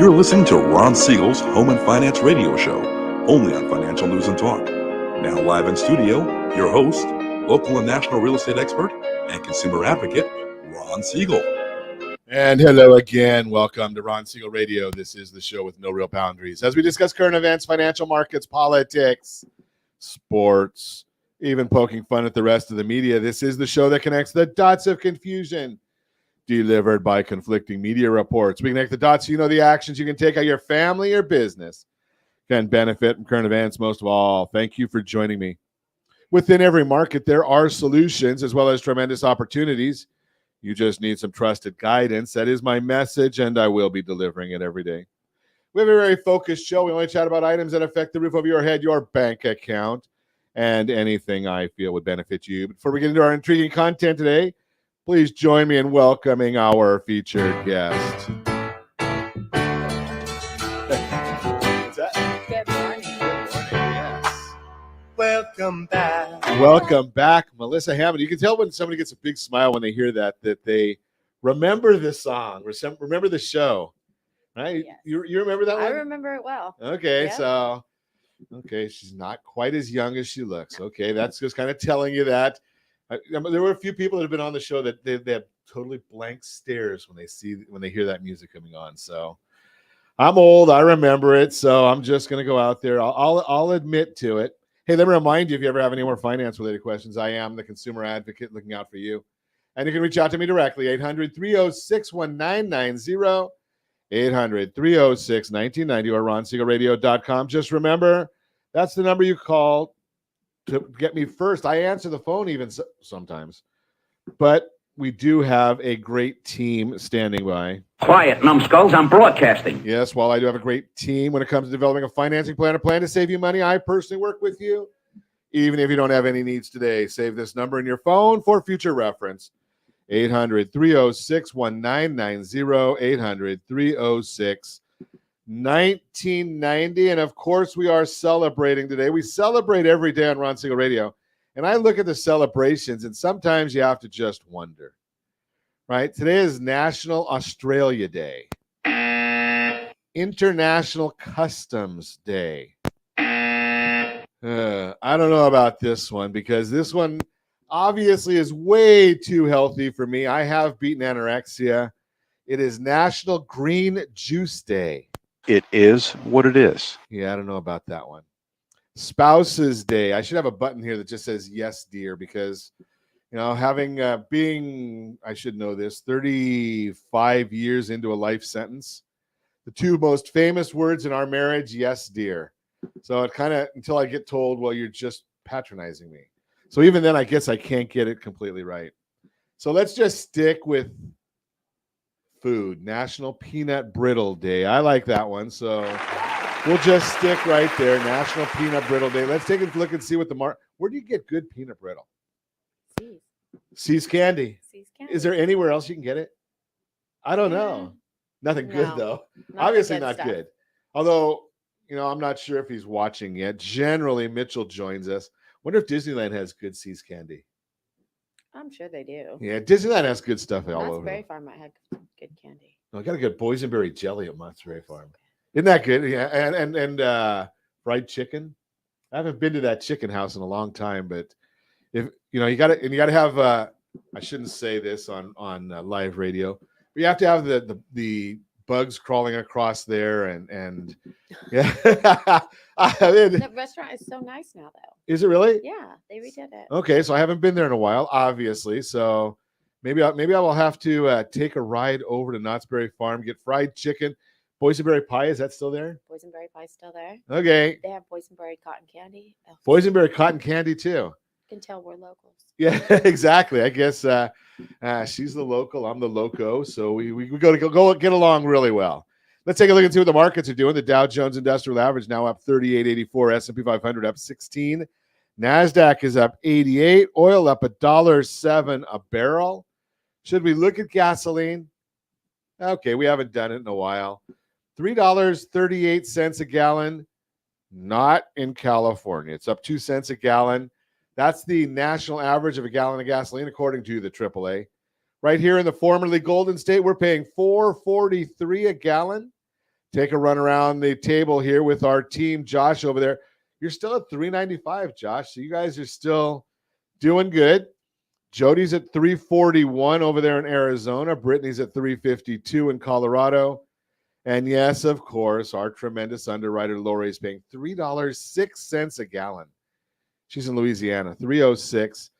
You're listening to Ron Siegel's Home and Finance Radio Show, only on Financial News and Talk. Now live in studio, your host, local and national real estate expert and consumer advocate, Ron Siegel. And hello again. Welcome to Ron Siegel Radio. This is the show with no real boundaries. As we discuss current events, financial markets, politics, sports, even poking fun at the rest of the media, this is the show that connects the dots of confusion delivered by conflicting media reports. We connect the dots so you know the actions you can take on your family or business can benefit from current events. Most of all, thank you for joining me. Within every market, there are solutions as well as tremendous opportunities. You just need some trusted guidance. That is my message, and I will be delivering it every day. We have a very focused show. We only chat about items that affect the roof over your head, your bank account, and anything I feel would benefit you. Before we get into our intriguing content today, please join me in welcoming our featured guest. What's that? Good morning. Good morning, yes. Welcome back. Welcome back, Melissa Hammond. You can tell when somebody gets a big smile when they hear that they remember the song, remember the show, right? Yes. You remember that one? I remember it well. Okay, Yeah. Okay, she's not quite as young as she looks. Okay, that's just kind of telling you that. There were a few people that have been on the show that they have totally blank stares when they hear that music coming on. So I'm old, I remember it. So I'm just going to go out there. I'll admit to it. Hey, let me remind you, if you ever have any more finance-related questions, I am the consumer advocate looking out for you. And you can reach out to me directly, 800-306-1990, 800-306-1990, or ronsiegelradio.com. Just remember, that's the number you call to get me first. I answer the phone even sometimes. But we do have a great team standing by. Quiet, numbskulls, I'm broadcasting. Yes, while I do have a great team when it comes to developing a financing plan, a plan to save you money, I personally work with you. Even if you don't have any needs today, save this number in your phone for future reference. 800-306-1990, 800-306-1990. And of course, we are celebrating today. We celebrate every day on Ron Siegel Radio. And I look at the celebrations, and sometimes you have to just wonder, right? Today is National Australia Day, International Customs Day. I don't know about this one, because this one obviously is way too healthy for me. I have beaten anorexia. It is National Green Juice Day. It is what it is. Yeah, I don't know about that one. Spouses Day. I should have a button here that just says yes, dear, because, you know, having I should know this, 35 years into a life sentence, the two most famous words in our marriage, yes, dear. So it kind of, until I get told, well, you're just patronizing me. So even then, I guess I can't get it completely right. So let's just stick with food. National Peanut Brittle Day. I like that one. So we'll just stick right there. National Peanut Brittle Day. Let's take a look and see what where do you get good peanut brittle? C's Candy. C's Candy. Is there anywhere else you can get it? I don't know. Nothing good, No, though. not Obviously the good not stuff. good. Although, you know, I'm not sure if he's watching yet. Generally, Mitchell joins us. Wonder if Disneyland has good C's Candy. I'm sure they do. Yeah, Disneyland has good stuff all Knott's over. Berry Farm might have good candy. I got a good boysenberry jelly at Knott's Berry Farm. Isn't that good? Yeah, and fried chicken. I haven't been to that chicken house in a long time, but if you know, you got to have. I shouldn't say this on live radio, but you have to have the bugs crawling across there, and yeah. The restaurant is so nice now, though. Is it really? Yeah, they redid it. Okay, so I haven't been there in a while, obviously. So maybe I will have to take a ride over to Knott's Berry Farm, get fried chicken. Boysenberry pie, is that still there? Boysenberry pie's still there. Okay. They have boysenberry cotton candy. Oh, Boysenberry cotton candy too. you can tell we're locals. Yeah, exactly. I guess she's the local, I'm the loco, so we go get along really well. Let's take a look and see what the markets are doing. The Dow Jones Industrial Average now up 38.84, S&P 500 up 16, NASDAQ is up 88, oil up $1.07 a barrel. Should we look at gasoline? Okay, we haven't done it in a while. $3.38 a gallon, not in California. It's up 2 cents a gallon. That's the national average of a gallon of gasoline, according to the AAA. Right here in the formerly Golden State, we're paying $4.43 a gallon. take a run around the table here with our team. Josh over there, you're still at 395, Josh. So you guys are still doing good. Jody's at 341 over there in Arizona. Brittany's at 352 in Colorado. And yes, of course, our tremendous underwriter, Lori, is paying $3.06 a gallon. She's in Louisiana, 306.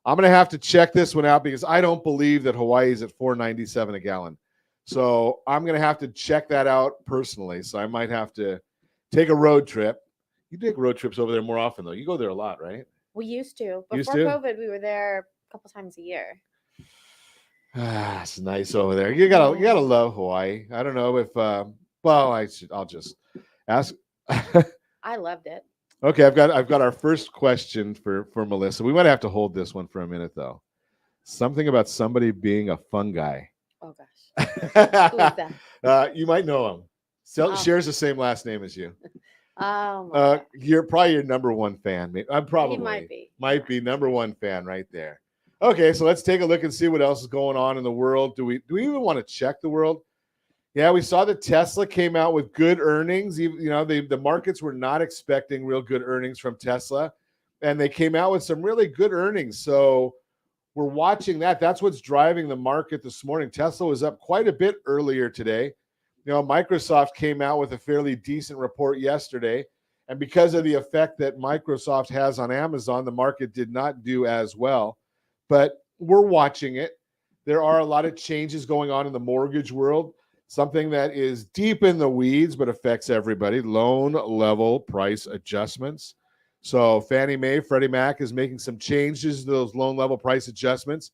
I'm going to have to check this one out because I don't believe that Hawaii is at $4.97 a gallon. So I'm going to have to check that out personally. So I might have to take a road trip. You take road trips over there more often, though. You go there a lot, right? We used to. Used Before to? COVID, we were there a couple times a year. It's nice over there. You gotta love Hawaii. I don't know if I'll just ask. I loved it. Okay, I've got our first question for Melissa. We might have to hold this one for a minute though. Something about somebody being a fungi. Oh gosh. Who is that? You might know him. Shares the same last name as you. Oh You're probably your number one fan. I'm probably he might be number one fan right there. Okay, so let's take a look and see what else is going on in the world. Do we even want to check the world? Yeah, we saw that Tesla came out with good earnings. The markets were not expecting real good earnings from Tesla, and they came out with some really good earnings. So we're watching that. That's what's driving the market this morning. Tesla was up quite a bit earlier today. Microsoft came out with a fairly decent report yesterday, and because of the effect that Microsoft has on Amazon, the market did not do as well. But we're watching it. There are a lot of changes going on in the mortgage world, something that is deep in the weeds but affects everybody, loan level price adjustments. So Fannie Mae, Freddie Mac is making some changes to those loan level price adjustments.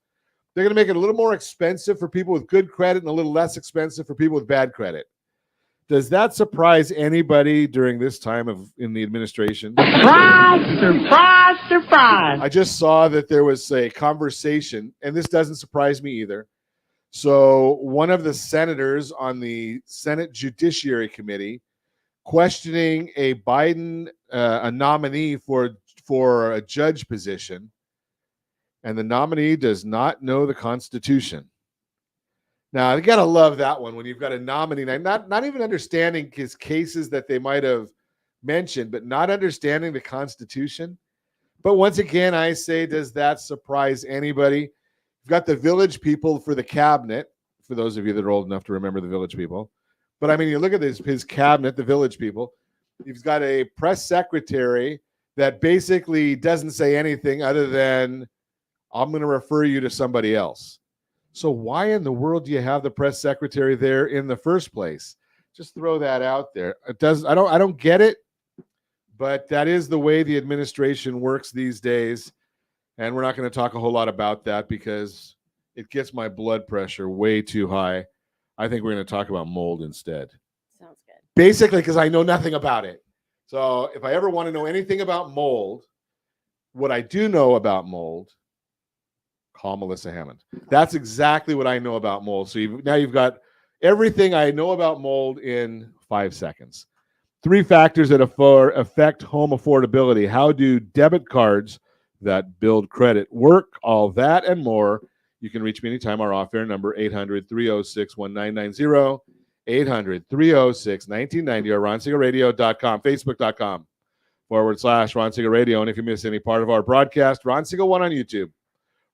They're going to make it a little more expensive for people with good credit and a little less expensive for people with bad credit. Does that surprise anybody during this time in the administration? Surprise, surprise, surprise. I just saw that there was a conversation, and this doesn't surprise me either. So one of the senators on the Senate Judiciary Committee questioning a Biden, a nominee for a judge position, and the nominee does not know the Constitution. Now, you got to love that one when you've got a nominee, not even understanding his cases that they might have mentioned, but not understanding the Constitution. But once again, I say, does that surprise anybody? You've got the Village People for the cabinet, for those of you that are old enough to remember the Village People. But I mean, you look at his cabinet, the Village People. He's got a press secretary that basically doesn't say anything other than, I'm going to refer you to somebody else. So why in the world do you have the press secretary there in the first place? Just throw that out there. I don't get it, but that is the way the administration works these days. And we're not going to talk a whole lot about that because it gets my blood pressure way too high. I think we're going to talk about mold instead. Sounds good. Basically, because I know nothing about it. So if I ever want to know anything about mold, what I do know about mold, call Melissa Hammond. That's exactly what I know about mold. So now you've got everything I know about mold in 5 seconds. 3 factors that affect home affordability. How do debit cards that build credit work? All that and more. You can reach me anytime. Our off-air number, 800-306-1990, 800-306-1990, or RonSiegelRadio.com, Facebook.com/Ron Siegel Radio. And if you miss any part of our broadcast, Ron Siegel 1 on YouTube.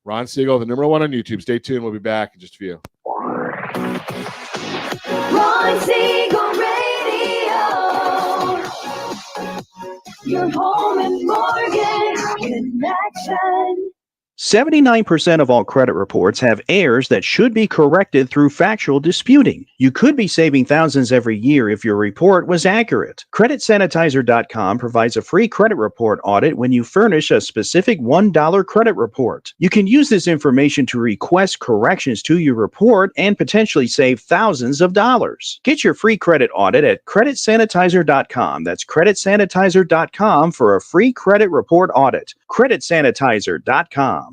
Ron Siegel, the number 1 on YouTube. Stay tuned. We'll be back in just a few. Ron Siegel Radio. Your home and mortgage connection. 79% of all credit reports have errors that should be corrected through factual disputing. You could be saving thousands every year if your report was accurate. CreditSanitizer.com provides a free credit report audit when you furnish a specific $1 credit report. You can use this information to request corrections to your report and potentially save thousands of dollars. Get your free credit audit at CreditSanitizer.com. That's CreditSanitizer.com for a free credit report audit. CreditSanitizer.com.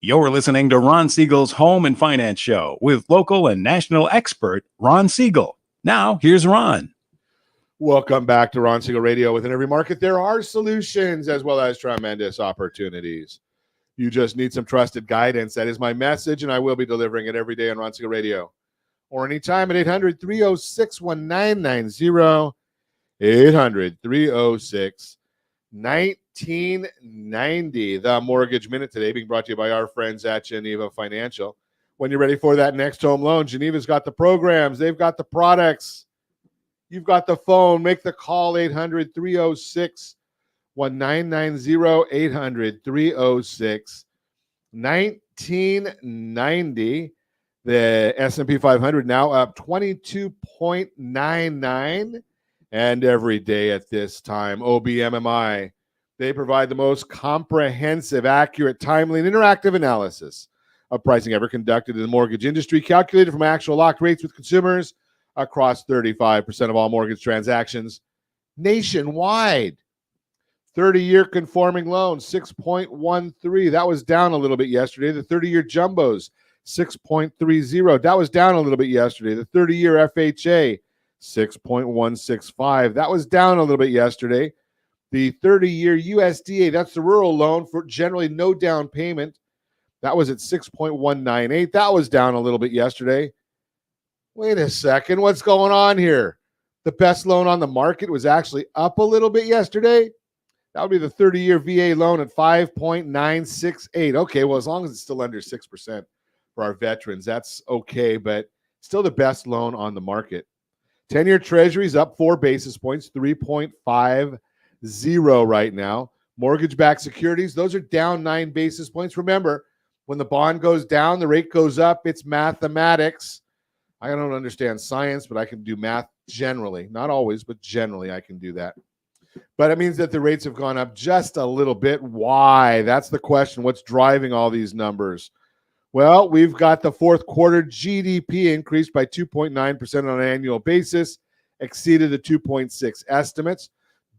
You're listening to Ron Siegel's Home and Finance Show with local and national expert Ron Siegel. Now, here's Ron. Welcome back to Ron Siegel Radio. Within every market, there are solutions as well as tremendous opportunities. You just need some trusted guidance. That is my message, and I will be delivering it every day on Ron Siegel Radio. or anytime at 800-306-1990. 800-306-1990. The Mortgage Minute today being brought to you by our friends at Geneva Financial. When you're ready for that next home loan, Geneva's got the programs. They've got the products. You've got the phone. Make the call, 800-306-1990. 800-306-1990. The S&P 500 now up 22.99. And every day at this time, OBMMI, they provide the most comprehensive, accurate, timely, and interactive analysis of pricing ever conducted in the mortgage industry, calculated from actual locked rates with consumers across 35% of all mortgage transactions nationwide. 30-year conforming loans, 6.13. That was down a little bit yesterday. The 30-year jumbos, 6.30. That was down a little bit yesterday. The 30-year FHA, 6.165. That was down a little bit yesterday. The 30-year USDA, that's the rural loan for generally no down payment. That was at 6.198. That was down a little bit yesterday. Wait a second. What's going on here? The best loan on the market was actually up a little bit yesterday. That would be the 30-year VA loan at 5.968. Okay, well, as long as it's still under 6% for our veterans, that's okay, but still the best loan on the market. 10-year Treasuries up 4 basis points, 3.50 right now. Mortgage-backed securities, those are down 9 basis points. Remember, when the bond goes down, the rate goes up. It's mathematics. I don't understand science, but I can do math generally. Not always, but generally I can do that. But it means that the rates have gone up just a little bit. Why? That's the question. What's driving all these numbers? Well, we've got the fourth quarter GDP increased by 2.9% on an annual basis, exceeded the 2.6 estimates.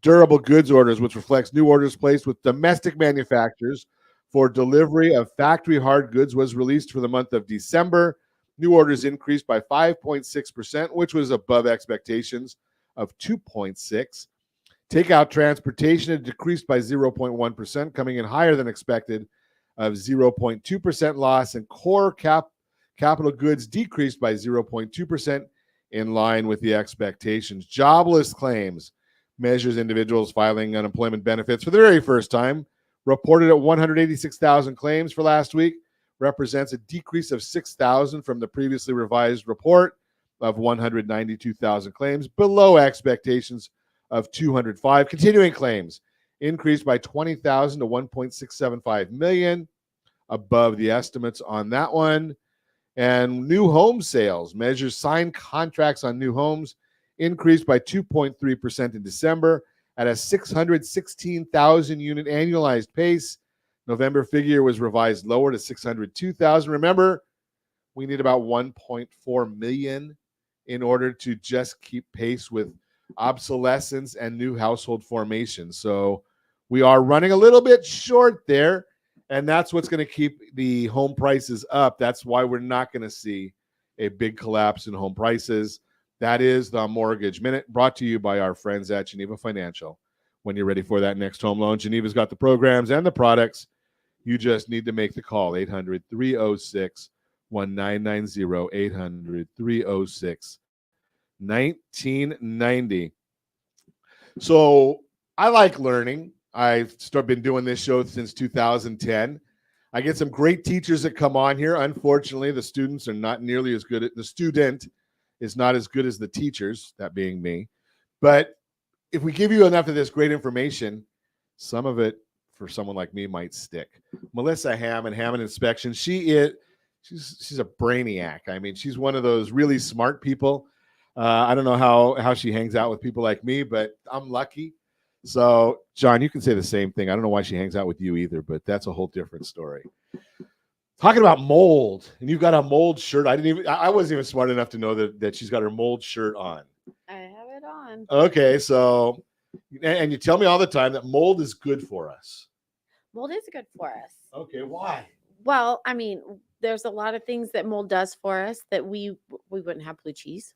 Durable goods orders, which reflects new orders placed with domestic manufacturers for delivery of factory hard goods, was released for the month of December. New orders increased by 5.6%, which was above expectations of 2.6. Takeout transportation had decreased by 0.1%, coming in higher than expected of 0.2% loss, and core capital goods decreased by 0.2%, in line with the expectations. Jobless claims measures individuals filing unemployment benefits for the very first time, reported at 186,000 claims for last week, represents a decrease of 6,000 from the previously revised report of 192,000 claims, below expectations of 205. Continuing claims increased by 20,000 to 1.675 million, above the estimates on that one. And new home sales measures signed contracts on new homes increased by 2.3% in December at a 616,000 unit annualized pace. November figure was revised lower to 602,000. Remember, we need about 1.4 million in order to just keep pace with obsolescence and new household formation. So we are running a little bit short there, and that's what's going to keep the home prices up. That's why we're not going to see a big collapse in home prices. That is the Mortgage Minute, brought to you by our friends at Geneva Financial. When you're ready for that next home loan, Geneva's got the programs and the products. You just need to make the call, 800-306-1990, 800-306-1990. So I like learning. I've been doing this show since 2010. I get some great teachers that come on here. Unfortunately, the students are not nearly as good. The student is not as good as the teachers, that being me. But if we give you enough of this great information, some of it for someone like me might stick. Melissa Hammond, Hammond Inspection, she's a brainiac. I mean, she's one of those really smart people. I don't know how she hangs out with people like me, but I'm lucky. So, John, you can say the same thing. I don't know why she hangs out with you either, but that's a whole different story. Talking about mold, and you've got a mold shirt. I wasn't even smart enough to know that she's got her mold shirt on. I have it on. Okay, so, and you tell me all the time that mold is good for us. Mold is good for us. Okay, why? Well, I mean, there's a lot of things that mold does for us that we wouldn't have blue cheese.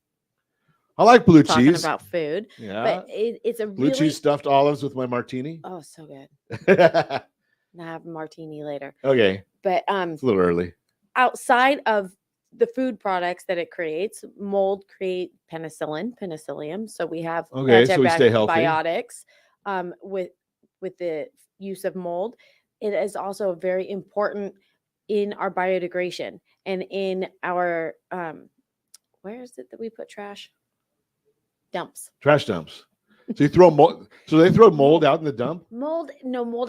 I like blue Talking cheese. about food. Yeah. But it's a Blue really... cheese stuffed olives with my martini. Oh, so good. And I have a martini later. Okay. But it's a little early. Outside of the food products that it creates. Mold create penicillium. So we have Okay, so we stay healthy. antibiotics with the use of mold. It is also very important in our biodegradation and in our where is it that we put trash? Dumps. Trash dumps. So you throw mold. So they throw mold out in the dump. Mold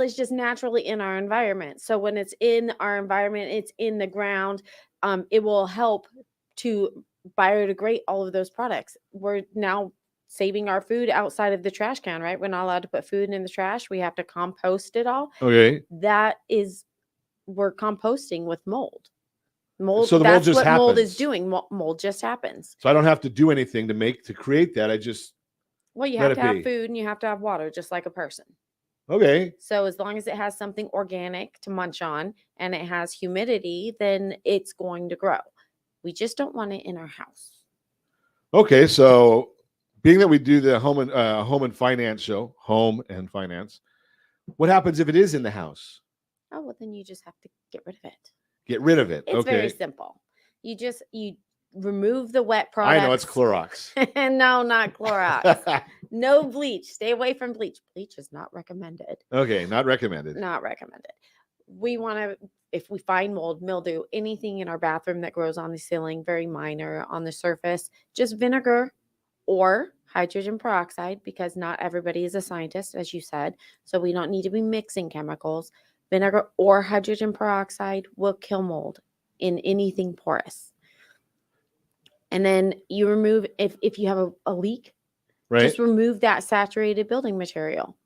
is just naturally in our environment. So when it's in our environment, it's in the ground. It will help to biodegrade all of those products. We're now saving our food outside of the trash can, right? We're not allowed to put food in the trash. We have to compost it all. Okay. We're composting with mold. Mold. So the mold that's just what mold is happens. doing. Mold just happens. So I don't have to do anything to create that. I just Well, you let have it to have be. food and you have to have water, just like a person. Okay. So as long as it has something organic to munch on and it has humidity, then it's going to grow. We just don't want it in our house. Okay. So being that we do the home and finance show, home and finance, what happens if it is in the house? Oh, well, then you just have to get rid of it. Get rid of it. It's okay. very simple. You remove the wet products. I know it's Clorox. No, not Clorox. No bleach. Stay away from bleach. Bleach is not recommended. Okay, not recommended. Not recommended. We want to, if we find mold, mildew, anything in our bathroom that grows on the ceiling, very minor on the surface, just vinegar or hydrogen peroxide, because not everybody is a scientist, as you said. So we don't need to be mixing chemicals. Vinegar or hydrogen peroxide will kill mold in anything porous. And then you remove, if you have a leak, Right. just remove that saturated building material.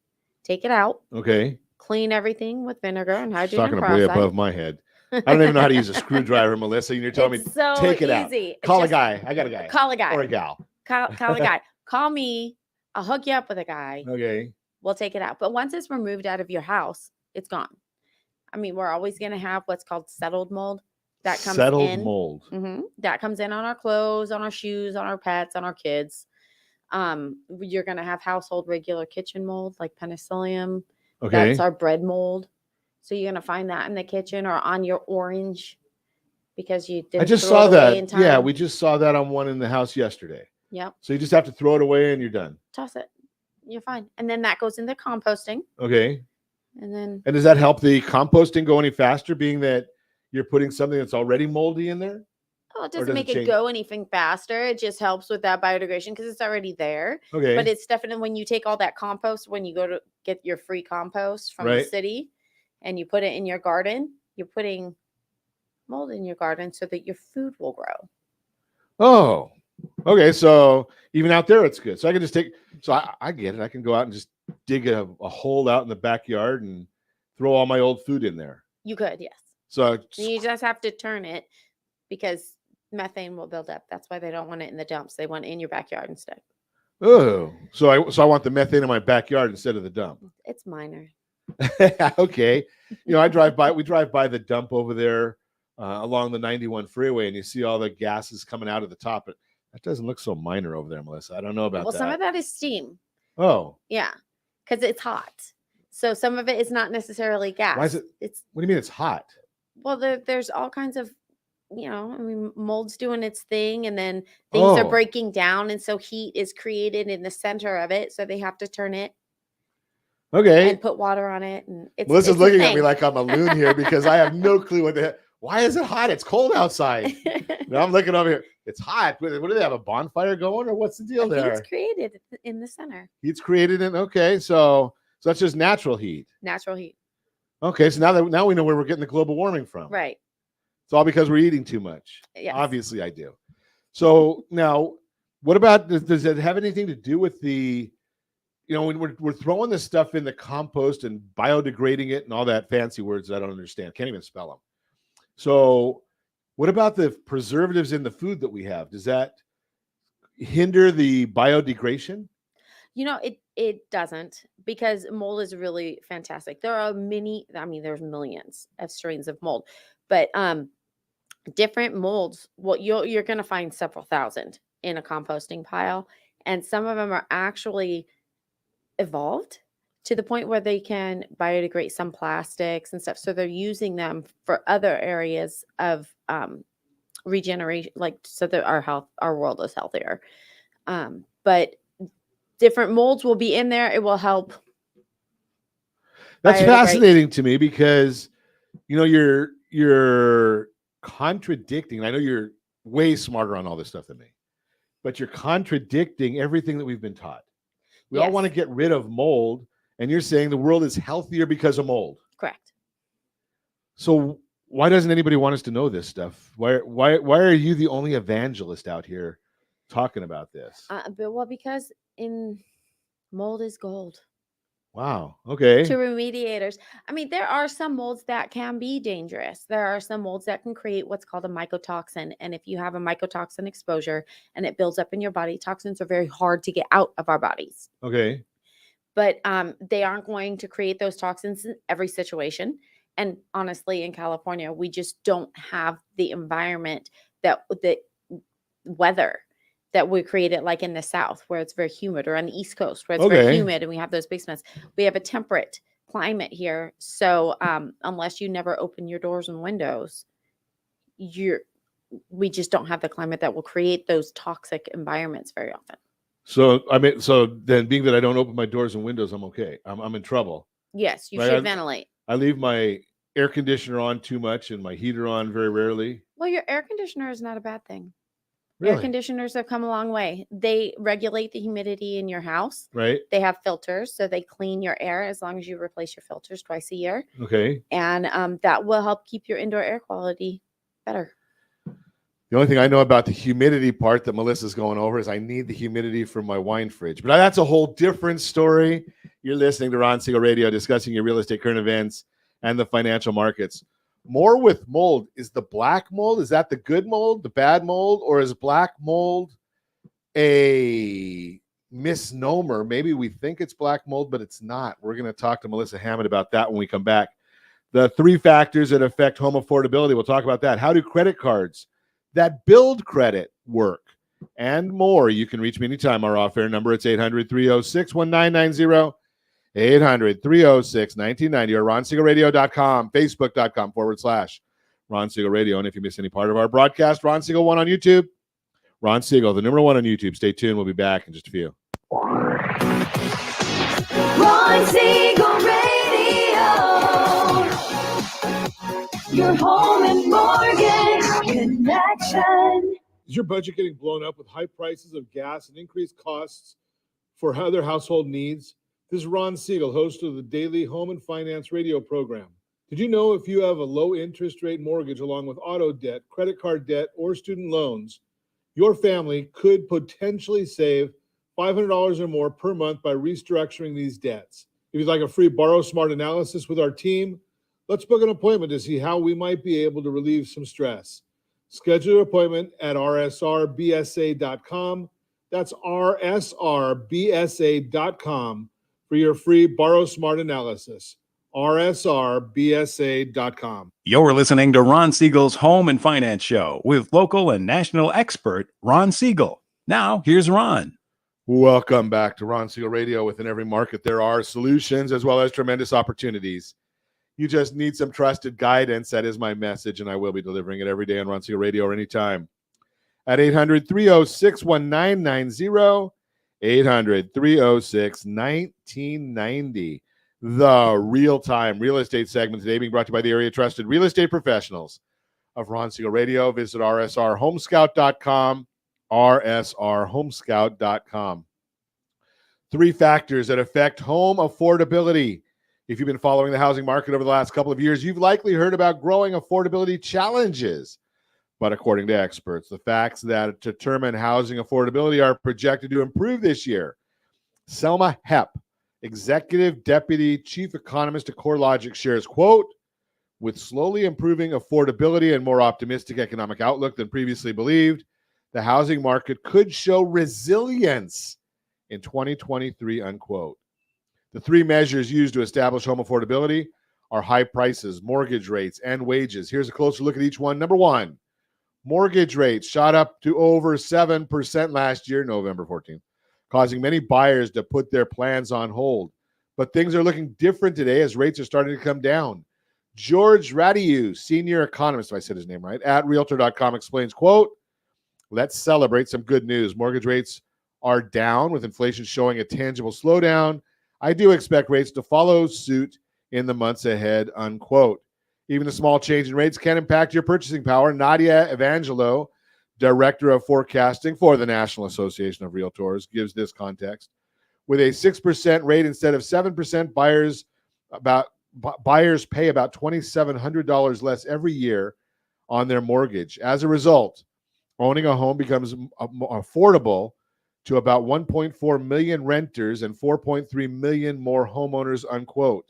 Take it out. Okay. Clean everything with vinegar and She's hydrogen talking way peroxide. above my head. I don't even know how to use a screwdriver, Melissa. And you're telling It's me so take it easy. out. Call Just a guy. I got a guy. Call a guy. Or a gal. Call a guy. Call me. I'll hook you up with a guy. Okay. We'll take it out. But once it's removed out of your house, it's gone. I mean, we're always going to have what's called settled mold. That comes Settled in. mold. That comes in on our clothes, on our shoes, on our pets, on our kids. You're going to have household regular kitchen mold like penicillium. Okay. That's our bread mold. So you're going to find that in the kitchen or on your orange because you didn't. I just throw saw it away that. in time. Yeah, we just saw that on one in the house yesterday. Yep. So you just have to throw it away and you're done. Toss it. You're fine. And then that goes into composting. Okay. And does that help the composting go any faster, being that you're putting something that's already moldy in there? Oh, it does doesn't it make it change? go anything faster. It just helps with that biodegradation because it's already there. Okay. But it's definitely when you take all that compost, when you go to get your free compost from the Right. city and you put it in your garden, you're putting mold in your garden so that your food will grow. Oh, okay. So even out there, it's good. So I can just take, so I get it. I can go out and just dig a hole out in the backyard and throw all my old food in there. You could, yes. So You just have to turn it because methane will build up. That's why they don't want it in the dumps. They want it in your backyard instead. oh, so I want the methane in my backyard instead of the dump. It's minor. Okay. You know, we drive by the dump over there along the 91 freeway, and you see all the gases coming out of the top. But that doesn't look so minor over there, Melissa. I don't know about Well, that. some of that is steam. Oh, Yeah, because it's hot. So some of it is not necessarily gas. why is it? It's What do you mean it's hot? well, there's all kinds of, I mean, mold's doing its thing, and then things are Oh. breaking down, and so heat is created in the center of it. So they have to turn it Okay. and put water on it, and it's Melissa's it's a looking at me thing. like I'm a loon here because I have no clue what the heck. Why is it hot? It's cold outside. Now I'm looking over here. It's hot. What do they have? A bonfire going, or what's the deal there? Heat's created in the center. Heat's created in. Okay, so that's just natural heat. Natural heat, Okay, so now we know where we're getting the global warming from. right? It's all because we're eating too much. Yes. Obviously, I do. So now, what about does it have anything to do with the, when we're throwing this stuff in the compost and biodegrading it and all that fancy words that I don't understand, can't even spell them. So, what about the preservatives in the food that we have? Does that hinder the biodegradation? It doesn't, because mold is really fantastic. There are there's millions of strains of mold, but different molds, well, you're going to find several thousand in a composting pile, and some of them are actually evolved to the point where they can biodegrade some plastics and stuff. So they're using them for other areas of regeneration, like so that our world is healthier. But different molds will be in there. It will help. That's fascinating to me because, you're contradicting. I know you're way smarter on all this stuff than me, but you're contradicting everything that we've been taught. We all want to get rid of mold, and you're saying the world is healthier because of mold. Correct. So why doesn't anybody want us to know this stuff? Why are you the only evangelist out here talking about this? Because mold is gold. Wow. Okay. To remediators. I mean, there are some molds that can be dangerous. There are some molds that can create what's called a mycotoxin. And if you have a mycotoxin exposure and it builds up in your body, toxins are very hard to get out of our bodies. Okay. But they aren't going to create those toxins in every situation. And honestly, in California, we just don't have the environment that the weather that we created like in the South, where it's very humid, or on the East Coast, where it's very humid and we have those basements. We have a temperate climate here. So unless you never open your doors and windows, we just don't have the climate that will create those toxic environments very often. So then being that I don't open my doors and windows, I'm okay. I'm in trouble. Yes, you should ventilate. I leave my air conditioner on too much and my heater on very rarely. Well, your air conditioner is not a bad thing. Really? Air conditioners have come a long way. They regulate the humidity in your house. Right. They have filters, so they clean your air as long as you replace your filters twice a year. Okay. And that will help keep your indoor air quality better. The only thing I know about the humidity part that Melissa's going over is I need the humidity from my wine fridge. But that's a whole different story. You're listening to Ron Siegel Radio, discussing your real estate current events and the financial markets. More with mold. Is the black mold, is that the good mold, the bad mold, or is black mold a misnomer? Maybe we think it's black mold, but it's not. We're going to talk to Melissa Hammond about that when we come back. The 3 factors that affect home affordability. We'll talk about that. How do credit cards that build credit work? And more. You can reach me anytime. Our off-air number, it's 800-306-1990. 800-306-1990 or RonSiegelRadio.com, Facebook.com/Ron Siegel Radio. And if you miss any part of our broadcast, Ron Siegel 1 on YouTube. Ron Siegel, the number 1 on YouTube. Stay tuned. We'll be back in just a few. Ron Siegel Radio. Your home and mortgage connection. Is your budget getting blown up with high prices of gas and increased costs for other household needs? This is Ron Siegel, host of the daily home and finance radio program. Did you know if you have a low interest rate mortgage along with auto debt, credit card debt, or student loans, your family could potentially save $500 or more per month by restructuring these debts? If you'd like a free Borrow Smart analysis with our team, let's book an appointment to see how we might be able to relieve some stress. Schedule your appointment at rsrbsa.com. That's rsrbsa.com. for your free Borrow Smart analysis. rsrbsa.com. You're listening to Ron Siegel's Home and Finance Show with local and national expert Ron Siegel. Now, here's Ron. Welcome back to Ron Siegel Radio. Within every market, there are solutions as well as tremendous opportunities. You just need some trusted guidance. That is my message, and I will be delivering it every day on Ron Siegel Radio or anytime. At 800-306-1990. 800-306-1990. The real-time real estate segment today being brought to you by the area trusted real estate professionals of Ron Siegel Radio. Visit rsrhomescout.com, rsrhomescout.com. 3 factors that affect home affordability. If you've been following the housing market over the last couple of years, you've likely heard about growing affordability challenges. But according to experts, the facts that determine housing affordability are projected to improve this year. Selma Hepp, Executive Deputy Chief Economist at CoreLogic, shares, quote, with slowly improving affordability and more optimistic economic outlook than previously believed, the housing market could show resilience in 2023, unquote. The 3 measures used to establish home affordability are high prices, mortgage rates, and wages. Here's a closer look at each one. Number 1. Mortgage rates shot up to over 7% last year, November 14th, causing many buyers to put their plans on hold. But things are looking different today as rates are starting to come down. George Radiu, senior economist, if I said his name right, at Realtor.com explains, quote, let's celebrate some good news. Mortgage rates are down with inflation showing a tangible slowdown. I do expect rates to follow suit in the months ahead, unquote. Even a small change in rates can impact your purchasing power. Nadia Evangelo, director of forecasting for the National Association of Realtors, gives this context. With a 6% rate instead of 7%, buyers pay about $2,700 less every year on their mortgage. As a result, owning a home becomes affordable to about 1.4 million renters and 4.3 million more homeowners, unquote.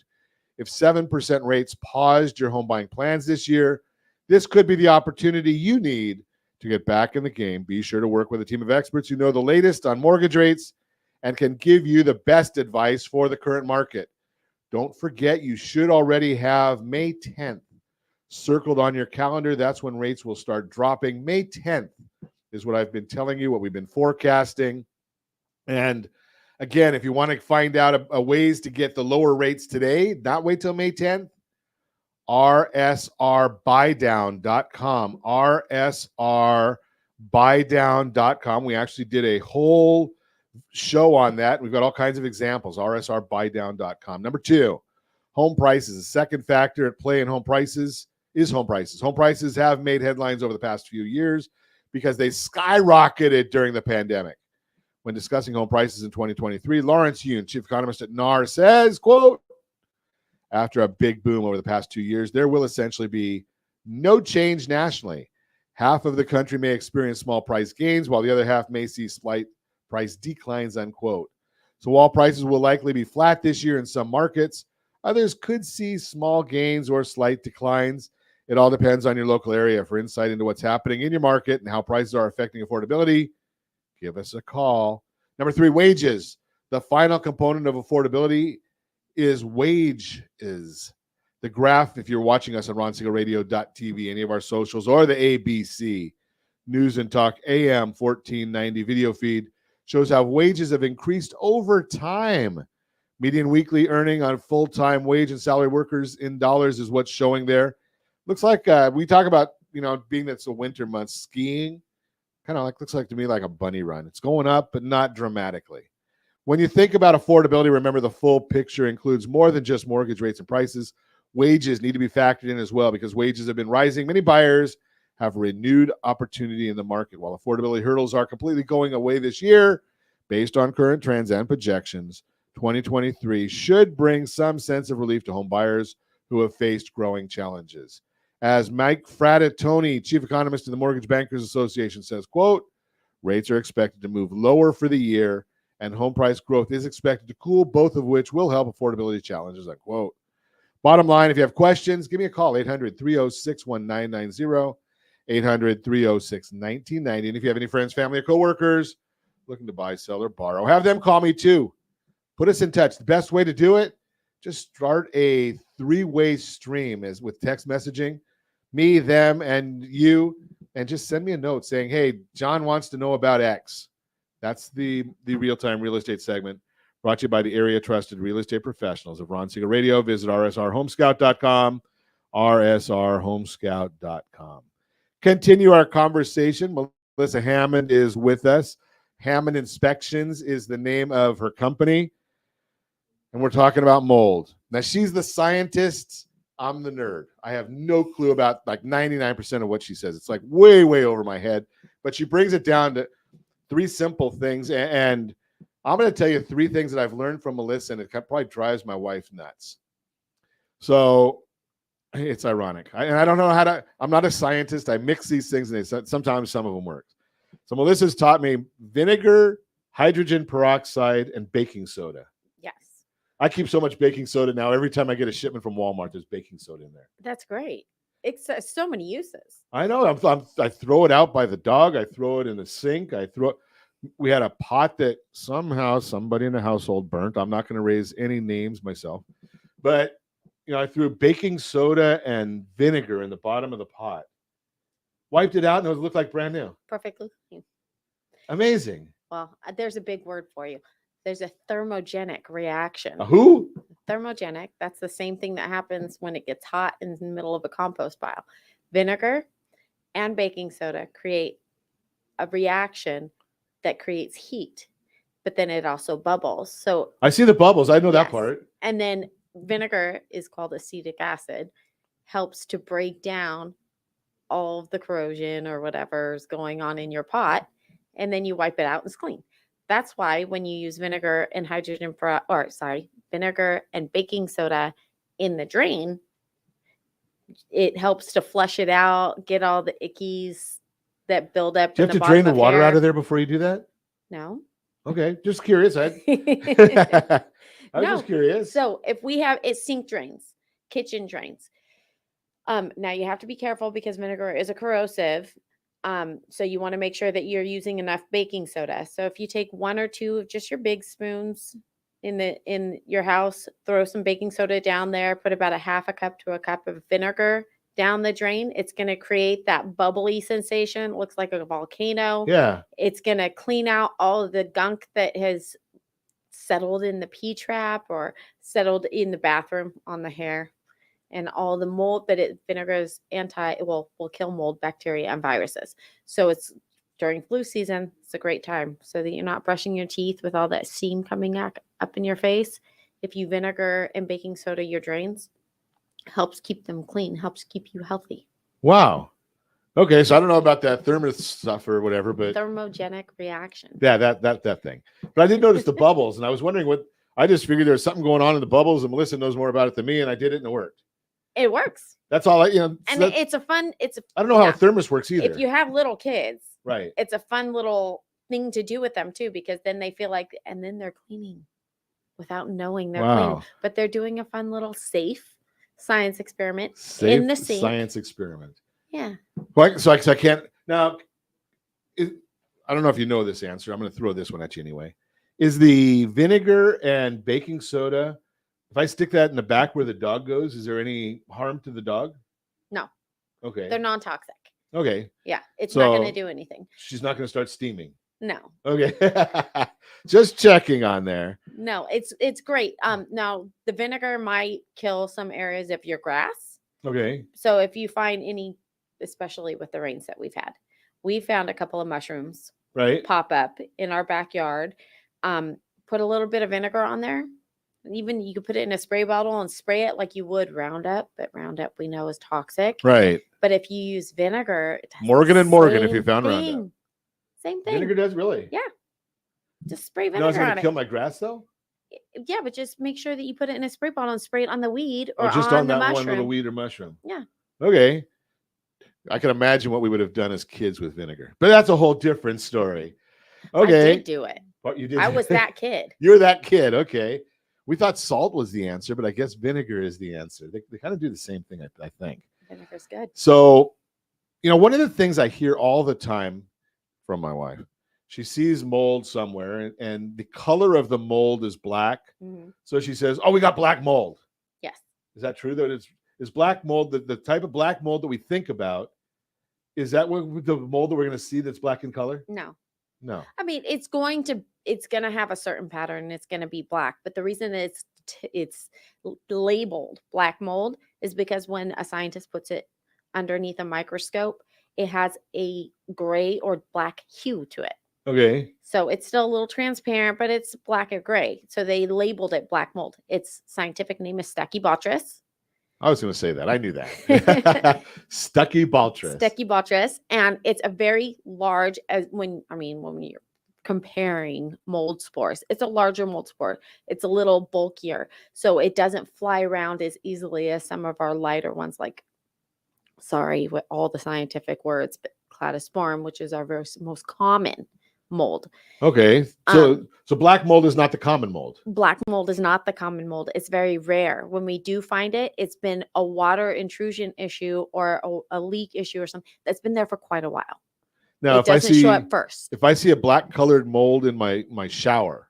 If 7% rates paused your home buying plans this year, this could be the opportunity you need to get back in the game. Be sure to work with a team of experts who know the latest on mortgage rates and can give you the best advice for the current market. Don't forget, you should already have May 10th circled on your calendar. That's when rates will start dropping. May 10th is what I've been telling you, what we've been forecasting. And again, if you want to find out a ways to get the lower rates today, not wait till May 10th, rsrbuydown.com, rsrbuydown.com. We actually did a whole show on that. We've got all kinds of examples, rsrbuydown.com. Number 2, home prices. The second factor at play in home prices is home prices. Home prices have made headlines over the past few years because they skyrocketed during the pandemic. When discussing home prices in 2023, Lawrence Yoon, chief economist at NAR, says, quote, after a big boom over the past 2 years, there will essentially be no change nationally. Half of the country may experience small price gains, while the other half may see slight price declines, unquote. So while prices will likely be flat this year in some markets, others could see small gains or slight declines. It all depends on your local area. For insight into what's happening in your market and how prices are affecting affordability, give us a call. Number 3, wages. The final component of affordability is wages. The graph, if you're watching us on RonSiegelRadio.tv, any of our socials, or the ABC News and Talk AM 1490 video feed, shows how wages have increased over time. Median weekly earning on full-time wage and salary workers in dollars is what's showing there. Looks like we talk about, being that's a winter month, skiing, kind of looks like to me like a bunny run. It's going up, but not dramatically. When you think about affordability, remember the full picture includes more than just mortgage rates and prices. Wages need to be factored in as well because wages have been rising. Many buyers have renewed opportunity in the market. While affordability hurdles are completely going away this year, based on current trends and projections, 2023 should bring some sense of relief to home buyers who have faced growing challenges. As Mike Frattitoni, chief economist of the Mortgage Bankers Association, says, quote, rates are expected to move lower for the year and home price growth is expected to cool, both of which will help affordability challenges, unquote. Bottom line, if you have questions, give me a call, 800-306-1990, 800-306-1990. And if you have any friends, family, or coworkers looking to buy, sell, or borrow, have them call me too. Put us in touch. The best way to do it, just start a 3-way stream as with text messaging, me, them, and you, and just send me a note saying, hey, John wants to know about X. That's the real-time real estate segment brought to you by the area trusted real estate professionals of Ron Siegel Radio. Visit rsrhomescout.com, rsrhomescout.com. Continue our conversation. Melissa Hammond is with us. Hammond Inspections is the name of her company. And we're talking about mold. Now, she's the scientist. I'm the nerd. I have no clue about like 99% of what she says. It's like way, way over my head. But she brings it down to 3 simple things. And I'm going to tell you 3 things that I've learned from Melissa, and it probably drives my wife nuts. So it's ironic. I don't know how to, I'm not a scientist. I mix these things, and sometimes some of them work. So Melissa's taught me vinegar, hydrogen peroxide, and baking soda. Yes. I keep so much baking soda now. Every time I get a shipment from Walmart, there's baking soda in there. That's great. It's so many uses. I know. I throw it out by the dog. I throw it in the sink. We had a pot that somehow somebody in the household burnt. I'm not going to raise any names myself. But, I threw baking soda and vinegar in the bottom of the pot. Wiped it out, and it looked like brand new. Perfectly clean. Amazing. Well, there's a big word for you. There's a thermogenic reaction. A who? thermogenic. That's the same thing that happens when it gets hot in the middle of a compost pile. Vinegar and baking soda create a reaction that creates heat, but then it also bubbles. So I see the bubbles. I know that yes. part. And then vinegar is called acetic acid, helps to break down all of the corrosion or whatever is going on in your pot, and then you wipe it out and it's clean. That's why when you use vinegar and vinegar and baking soda in the drain, it helps to flush it out, get all the ickies that build up. Do you have to drain the water out of there before you do that? No. Okay, just curious. I was No. just curious. So if we have sink drains, kitchen drains. Now you have to be careful because vinegar is a corrosive. So you want to make sure that you're using enough baking soda. So if you take 1 or 2 of just your big spoons in your house, throw some baking soda down there, put about a half a cup to a cup of vinegar down the drain. It's going to create that bubbly sensation. It looks like a volcano. Yeah. It's going to clean out all of the gunk that has settled in the pee trap or settled in the bathroom on the hair. And all the mold, but vinegar is will kill mold, bacteria, and viruses. So it's during flu season. It's a great time so that you're not brushing your teeth with all that steam coming up in your face. If you vinegar and baking soda your drains, helps keep them clean, helps keep you healthy. Wow. Okay, so I don't know about that thermos stuff or whatever, but Thermogenic reaction. yeah, that thing. But I did notice the bubbles, and I was wondering what. I just figured there was something going on in the bubbles, and Melissa knows more about it than me, and I did it, and it worked. It works. That's all And it's a fun. I don't know how a thermos works either. If you have little kids, right, it's a fun little thing to do with them too, because then they feel like, and then they're cleaning without knowing they're cleaning. But they're doing a fun little safe science experiment in the sink. Science experiment. Yeah. So I can't now. I don't know if you know this answer. I'm going to throw this one at you anyway. Is the vinegar and baking soda? If I stick that in the back where the dog goes, is there any harm to the dog? No. Okay. They're non-toxic. Okay. Yeah. It's not going to do anything. She's not going to start steaming. No. Okay. Just checking on there. No, it's great. Now the vinegar might kill some areas of your grass. Okay. So if you find any, especially with the rains that we've had, we found a couple of mushrooms pop up in our backyard. Put a little bit of vinegar on there. Even you could put it in a spray bottle and spray it like you would Roundup, but Roundup we know is toxic. Right. But if you use vinegar, Morgan and Morgan, if you found thing. Roundup. Same thing. Vinegar does really? Yeah. Just spray vinegar No, it's going on to it. kill my grass though? Yeah, but just make sure that you put it in a spray bottle and spray it on the weed or just on on the that mushroom. one little weed or mushroom. Yeah. Okay. I can imagine what we would have done as kids with vinegar, but that's a whole different story. Okay. I did do it. What you did? I was that kid. You're that kid. Okay. We thought salt was the answer, but I guess vinegar is the answer. They kind of do the same thing, I think. Vinegar's good. So, one of the things I hear all the time from my wife, she sees mold somewhere and the color of the mold is black. Mm-hmm. So she says, "Oh, we got black mold." Yes. Is that true? That is black mold the type of black mold that we think about? Is that what the mold that we're going to see that's black in color? No. I mean, it's going to have a certain pattern. It's going to be black, but the reason it's labeled black mold is because when a scientist puts it underneath a microscope, it has a gray or black hue to it. Okay. So it's still a little transparent, but it's black or gray. So they labeled it black mold. Its scientific name is Stachybotrys. I was going to say that. I knew that. Stachybotrys. Stachybotrys, and it's a very large. When you're comparing mold spores, it's a larger mold spore. It's a little bulkier, so it doesn't fly around as easily as some of our lighter ones. With all the scientific words, but cladosporum, which is our most common mold. Okay. So black mold is not the common mold. Black mold is not the common mold. It's very rare. When we do find it, it's been a water intrusion issue or a leak issue or something that's been there for quite a while. Now, it doesn't show up first. If I see a black colored mold in my shower,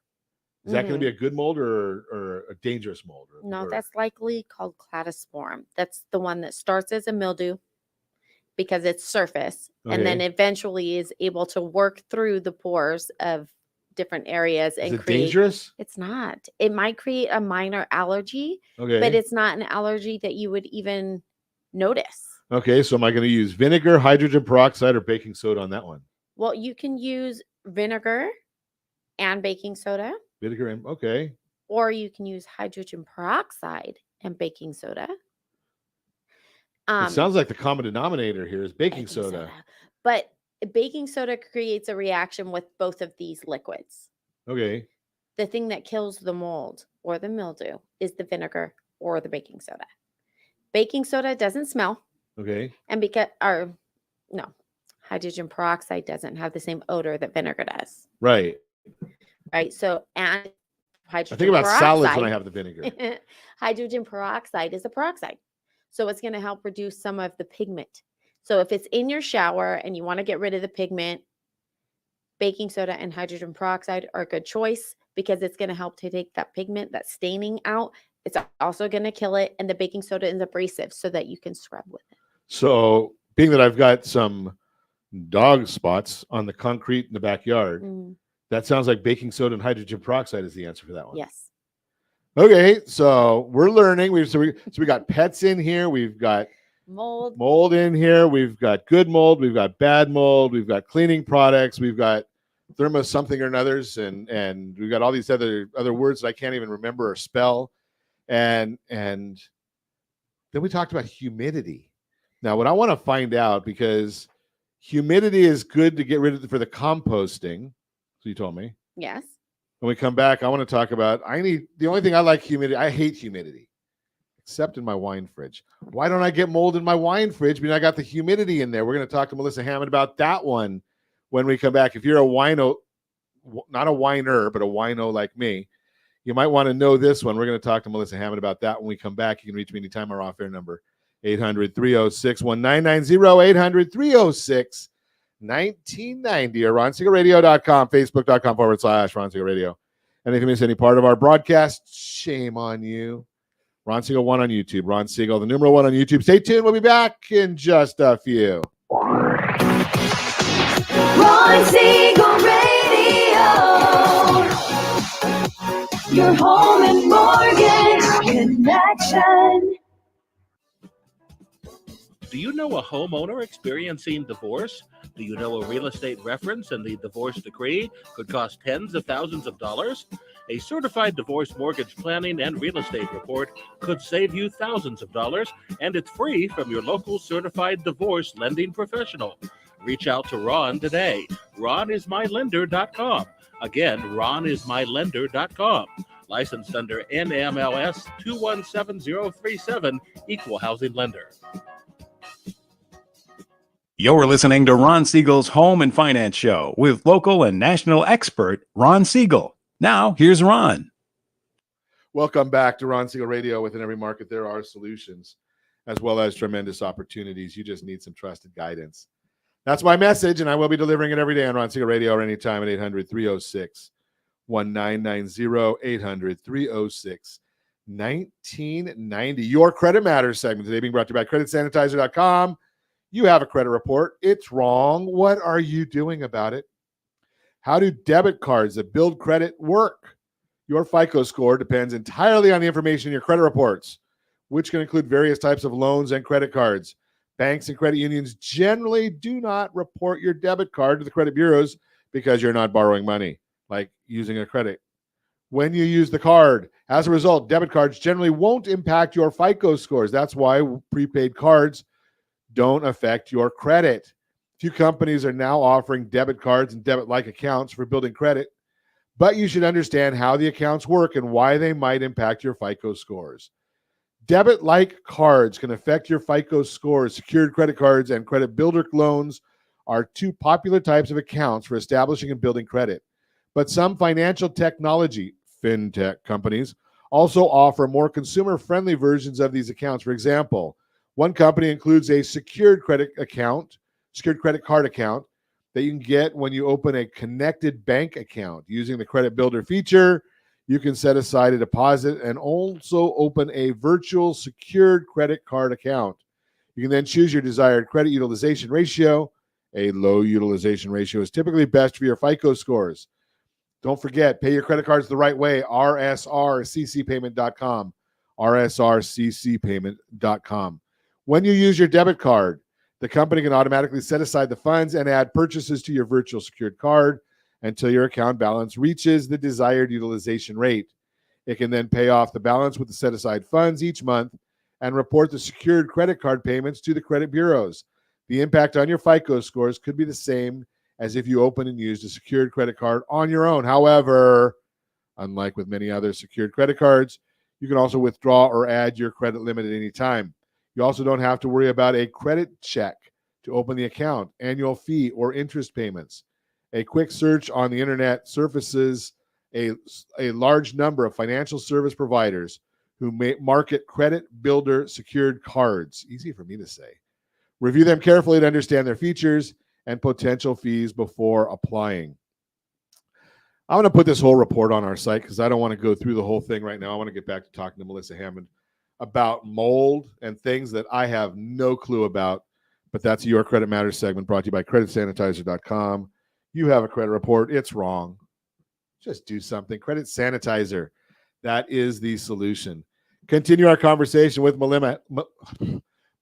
is that going to be a good mold or a dangerous mold? No, that's likely called cladosporum. That's the one that starts as a mildew because it's surface and then eventually is able to work through the pores of different areas Is and it create. dangerous? It's not. It might create a minor allergy, Okay. but it's not an allergy that you would even notice. Okay, so am I going to use vinegar, hydrogen peroxide, or baking soda on that one? Well, you can use vinegar and baking soda, Vinegar and okay. or you can use hydrogen peroxide and baking soda. It sounds like the common denominator here is baking soda. But baking soda creates a reaction with both of these liquids. Okay. The thing that kills the mold or the mildew is the vinegar or the baking soda. Baking soda doesn't smell. Okay. And hydrogen peroxide doesn't have the same odor that vinegar does. Right. Right. So, and hydrogen I think about peroxide, salads when I have the vinegar. hydrogen peroxide is a peroxide. So it's going to help reduce some of the pigment. So if it's in your shower and you want to get rid of the pigment, baking soda and hydrogen peroxide are a good choice because it's going to help to take that pigment, that staining out. It's also going to kill it. And the baking soda is abrasive so that you can scrub with it. So being that I've got some dog spots on the concrete in the backyard, that sounds like baking soda and hydrogen peroxide is the answer for that one. Yes. Okay, so we're learning. We got pets in here. We've got mold in here. We've got good mold. We've got bad mold. We've got cleaning products. We've got thermo something or another's, and we've got all these other words that I can't even remember or spell. And then we talked about humidity. Now, what I want to find out, because humidity is good to get rid of for the composting. So you told me. Yes. When we come back, I want to talk about, the only thing I like humidity, I hate humidity, except in my wine fridge. Why don't I get mold in my wine fridge? I mean, I got the humidity in there. We're going to talk to Melissa Hammond about that one when we come back. If you're a wino, not a whiner, but a wino like me, you might want to know this one. We're going to talk to Melissa Hammond about that when we come back. You can reach me anytime. Our off-air number, 800-306-1990, 800-306-1990, or RonSiegelRadio.com, Facebook.com/Ron Siegel Radio. And if you miss any part of our broadcast, shame on you. Ron Siegel 1 on YouTube. Ron Siegel, the numeral 1 on YouTube. Stay tuned. We'll be back in just a few. Ron Siegel Radio. Your home and mortgage connection. Do you know a homeowner experiencing divorce? Do you know a real estate reference and the divorce decree could cost tens of thousands of dollars? A certified divorce mortgage planning and real estate report could save you thousands of dollars, and it's free from your local certified divorce lending professional. Reach out to Ron today. RonIsMyLender.com. Again, RonIsMyLender.com. Licensed under NMLS 217037, Equal Housing Lender. You're listening to Ron Siegel's Home and Finance Show with local and national expert Ron Siegel. Now, here's Ron. Welcome back to Ron Siegel Radio. Within every market, there are solutions as well as tremendous opportunities. You just need some trusted guidance. That's my message, and I will be delivering it every day on Ron Siegel Radio or anytime at 800-306-1990, 800-306-1990. Your Credit Matters segment today being brought to you by CreditSanitizer.com. You have a credit report. It's wrong. What are you doing about it? How do debit cards that build credit work? Your FICO score depends entirely on the information in your credit reports, which can include various types of loans and credit cards. Banks and credit unions generally do not report your debit card to the credit bureaus because you're not borrowing money, like using a credit. When you use the card, as a result, debit cards generally won't impact your FICO scores. That's why prepaid cards don't affect your credit. Few companies are now offering debit cards and debit-like accounts for building credit, but you should understand how the accounts work and why they might impact your FICO scores. Debit-like cards can affect your FICO scores. Secured credit cards and credit builder loans are two popular types of accounts for establishing and building credit. But some financial technology, fintech companies, also offer more consumer-friendly versions of these accounts. For example, one company includes a secured credit card account that you can get when you open a connected bank account. Using the credit builder feature, you can set aside a deposit and also open a virtual secured credit card account. You can then choose your desired credit utilization ratio. A low utilization ratio is typically best for your FICO scores. Don't forget, pay your credit cards the right way. rsrccpayment.com. rsrccpayment.com. When you use your debit card, the company can automatically set aside the funds and add purchases to your virtual secured card until your account balance reaches the desired utilization rate. It can then pay off the balance with the set aside funds each month and report the secured credit card payments to the credit bureaus. The impact on your FICO scores could be the same as if you opened and used a secured credit card on your own. However, unlike with many other secured credit cards, you can also withdraw or add your credit limit at any time. You also don't have to worry about a credit check to open the account, annual fee, or interest payments. A quick search on the internet surfaces a large number of financial service providers who market credit builder secured cards. Easy for me to say. Review them carefully to understand their features and potential fees before applying. I'm going to put this whole report on our site because I don't want to go through the whole thing right now. I want to get back to talking to Melissa Hammond about mold and things that I have no clue about. But that's Your Credit Matters segment brought to you by creditsanitizer.com. You have a credit report. It's wrong. Just do something. Credit Sanitizer. That is the solution. Continue our conversation with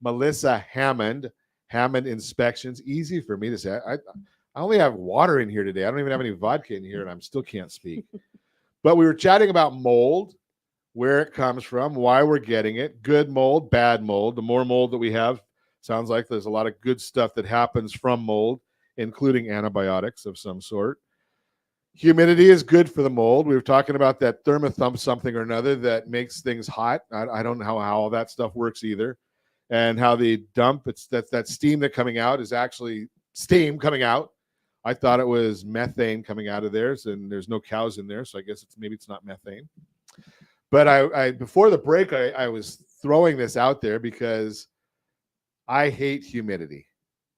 Melissa Hammond. Hammond Inspections. Easy for me to say. I only have water in here today. I don't even have any vodka in here, and I still can't speak. But we were chatting about mold, where it comes from, why we're getting it, good mold, bad mold. The more mold that we have, sounds like there's a lot of good stuff that happens from mold, including antibiotics of some sort. Humidity is good for the mold. We were talking about that thermothump something or another that makes things hot. I don't know how all that stuff works either. And how the dump, it's that steam that's coming out is actually steam coming out. I thought it was methane coming out of theirs, and there's no cows in there, so I guess maybe it's not methane. But I before the break, I was throwing this out there because I hate humidity.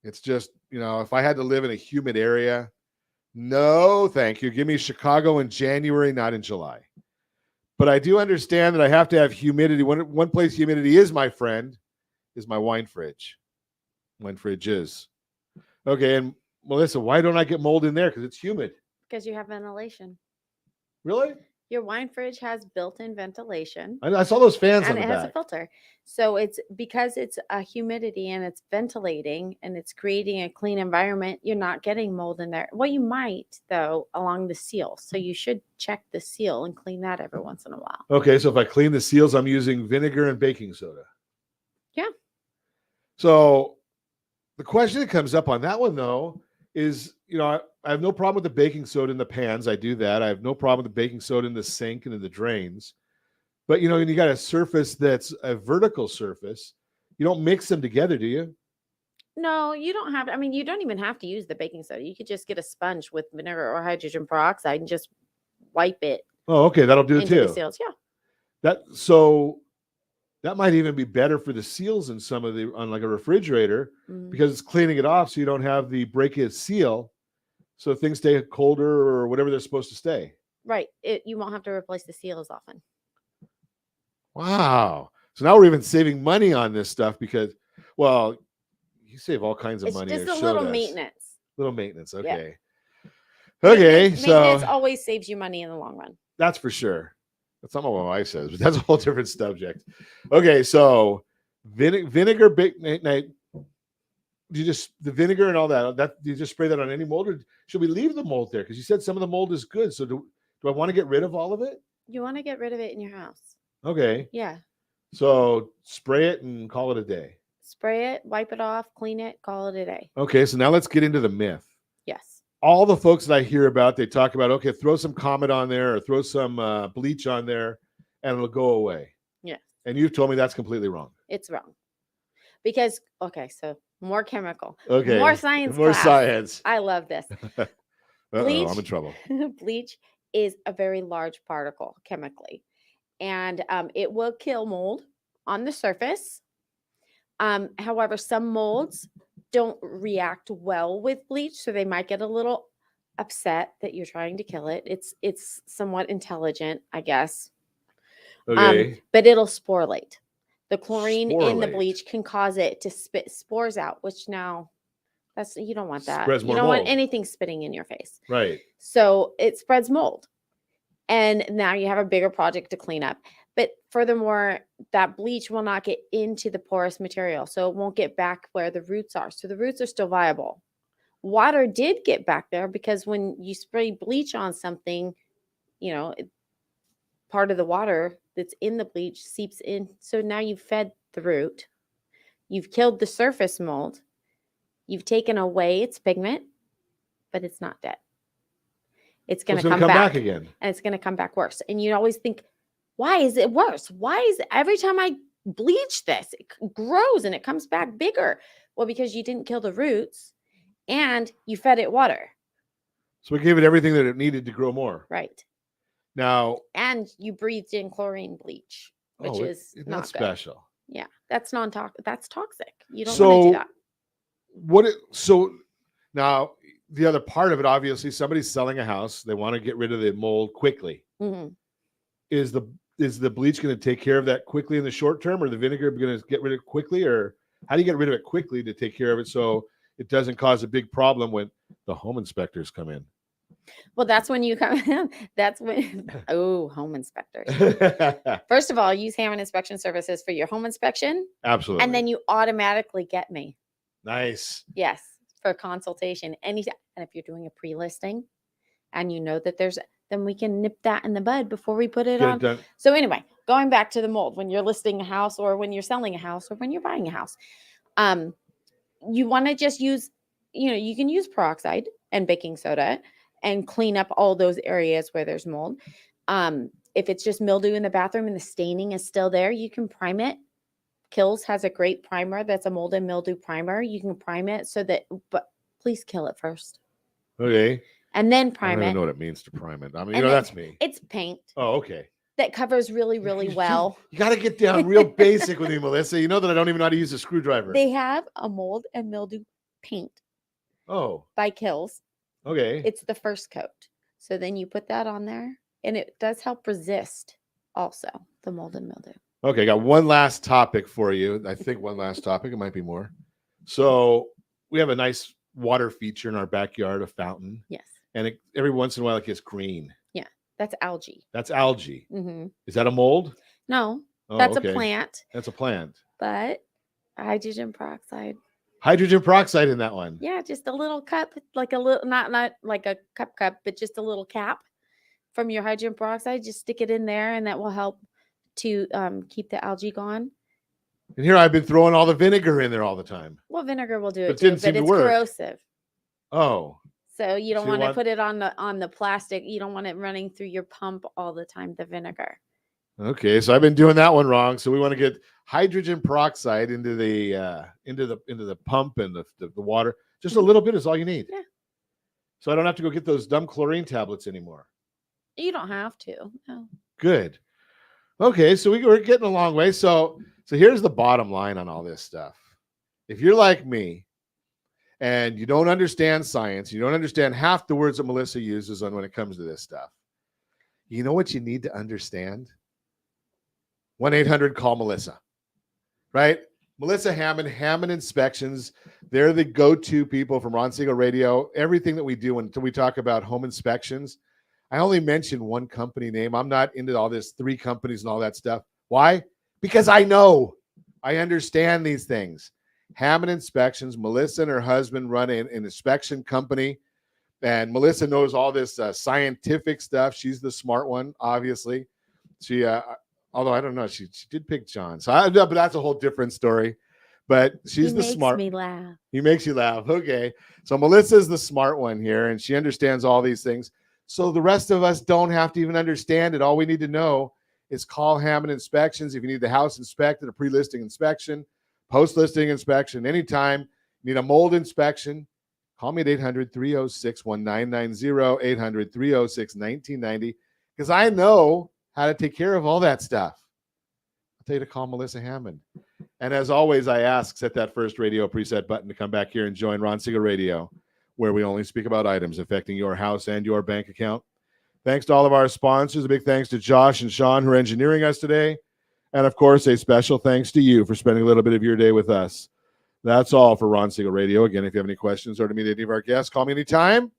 It's just, if I had to live in a humid area, no, thank you. Give me Chicago in January, not in July. But I do understand that I have to have humidity. One place humidity is my friend is my wine fridge. Wine fridge is. Okay, and Melissa, why don't I get mold in there? Because it's humid. Because you have ventilation. Really? Your wine fridge has built-in ventilation. I saw those fans on and the it back. has a filter. So it's because it's a humidity and it's ventilating and it's creating a clean environment, you're not getting mold in there. Well, you might, though, along the seal. So you should check the seal and clean that every once in a while. Okay, so if I clean the seals, I'm using vinegar and baking soda. Yeah. So the question that comes up on that one, though, is, I have no problem with the baking soda in the pans. I do that. I have no problem with the baking soda in the sink and in the drains. But, when you got a surface that's a vertical surface, you don't mix them together, do you? No, you don't have. You don't even have to use the baking soda. You could just get a sponge with vinegar or hydrogen peroxide and just wipe it. Oh, okay. That'll do it into too. The seals. Yeah. That might even be better for the seals in some of on like a refrigerator because it's cleaning it off so you don't have the breakage seal. So things stay colder or whatever they're supposed to stay. Right. You won't have to replace the seal as often. Wow. So now we're even saving money on this stuff because, well, you save all kinds of money. It's just a little maintenance. Little maintenance. Okay. Yeah. Okay. Maintenance always saves you money in the long run. That's for sure. That's not what my wife says, but that's a whole different subject. Okay. So vinegar, the vinegar and all that you just spray that on any mold, or should we leave the mold there? Because you said some of the mold is good. So do I want to get rid of all of it? You want to get rid of it in your house. Okay. Yeah. So spray it and call it a day. Spray it, wipe it off, clean it, call it a day. Okay. So now let's get into the myth. Yes. All the folks that I hear about, they talk about, okay, throw some Comet on there or throw some bleach on there and it'll go away. Yes. And you've told me that's completely wrong. It's wrong. Because, so more chemical. Okay. More science. More science. I love this. Bleach, I'm in trouble. Bleach is a very large particle chemically. And it will kill mold on the surface. However, some molds don't react well with bleach, so they might get a little upset that you're trying to kill it. It's somewhat intelligent, I guess. Okay. But it'll sporulate. The chlorine in the bleach can cause it to spit spores out, which now You don't want that. Spreads You more don't want mold. anything spitting in your face. Right. So it spreads mold. And now you have a bigger project to clean up. But furthermore, that bleach will not get into the porous material. So it won't get back where the roots are. So the roots are still viable. Water did get back there because when you spray bleach on something, part of the water that's in the bleach seeps in. So now you've fed the root. You've killed the surface mold. You've taken away its pigment, but it's not dead. It's going to come back again. And it's going to come back worse. And you always think, why is it worse? Why is it every time I bleach this, it grows and it comes back bigger? Well, because you didn't kill the roots and you fed it water. So we gave it everything that it needed to grow more. Right. Now. And you breathed in chlorine bleach, which is not special. Yeah. That's that's toxic. You don't want to do that. So now the other part of it, obviously, somebody's selling a house. They want to get rid of the mold quickly. Mm-hmm. Is the bleach going to take care of that quickly in the short term, or the vinegar going to get rid of it quickly, or how do you get rid of it quickly to take care of it so it doesn't cause a big problem when the home inspectors come in? Well, that's when you come in. That's when, home inspectors. First of all, use Hammond Inspection Services for your home inspection. Absolutely. And then you automatically get me. Nice. Yes, for consultation. Anytime. And if you're doing a pre-listing and you know that then we can nip that in the bud before we put it on. So anyway, going back to the mold, when you're listing a house or when you're selling a house or when you're buying a house, you want to just use, you can use peroxide and baking soda and clean up all those areas where there's mold. If it's just mildew in the bathroom and the staining is still there, you can prime it. Kills has a great primer that's a mold and mildew primer. You can prime it but please kill it first. Okay. And then prime it. I don't know what it means to prime it. I mean, that's me. It's paint. Oh, okay. That covers really, really well. You got to get down real basic with me, Melissa. You know that I don't even know how to use a screwdriver. They have a mold and mildew paint. Oh. By Kills. Okay. It's the first coat. So then you put that on there and it does help resist also the mold and mildew. Okay, I got one last topic for you. I think one last topic. It might be more. So we have a nice water feature in our backyard, a fountain. Yes. And every once in a while it gets green. Yeah, that's algae. That's algae. Mm-hmm. Is that a mold? No, that's a plant. That's a plant. But hydrogen peroxide. Hydrogen peroxide in that one. Yeah, just a little cup, like a little, not like a cup, but just a little cap from your hydrogen peroxide. Just stick it in there, and that will help to keep the algae gone. And here I've been throwing all the vinegar in there all the time. Well, vinegar will do it too, but it's corrosive. Oh. So you don't want to put it on the plastic. You don't want it running through your pump all the time, the vinegar. Okay, so I've been doing that one wrong. So we want to get hydrogen peroxide into the pump and the water. Just a little bit is all you need. Yeah. So I don't have to go get those dumb chlorine tablets anymore. You don't have to. No. Good. Okay, so we're getting a long way. So here's the bottom line on all this stuff. If you're like me and you don't understand science, you don't understand half the words that Melissa uses when it comes to this stuff, you know what you need to understand? 1-800-CALL-MELISSA, right? Melissa Hammond, Hammond Inspections. They're the go-to people from Ron Siegel Radio. Everything that we do until we talk about home inspections, I only mention one company name. I'm not into all this 3 companies and all that stuff. Why? Because I know. I understand these things. Hammond Inspections. Melissa and her husband run an inspection company. And Melissa knows all this scientific stuff. She's the smart one, obviously. She, although I don't know, she did pick John. So, but that's a whole different story. But she's the smart. He makes me laugh. He makes you laugh. Okay. So Melissa's the smart one here, and she understands all these things. So the rest of us don't have to even understand it. All we need to know is call Hammond Inspections if you need the house inspected, a pre-listing inspection, post-listing inspection, anytime. You need a mold inspection, call me at 800-306-1990, 800-306-1990, because I know how to take care of all that stuff. I'll tell you to call Melissa Hammond. And as always, I ask, set that first radio preset button to come back here and join Ron Siegel Radio, where we only speak about items affecting your house and your bank account. Thanks to all of our sponsors. A big thanks to Josh and Sean who are engineering us today. And, of course, a special thanks to you for spending a little bit of your day with us. That's all for Ron Siegel Radio. Again, if you have any questions or to meet any of our guests, call me anytime.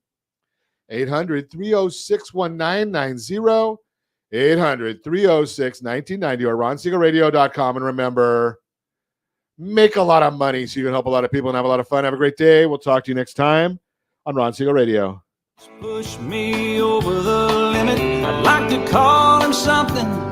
800-306-1990. 800-306-1990 or ronsiegelradio.com. And remember, make a lot of money so you can help a lot of people and have a lot of fun. Have a great day. We'll talk to you next time on Ron Siegel Radio. Push me over the limit. I'd like to call him something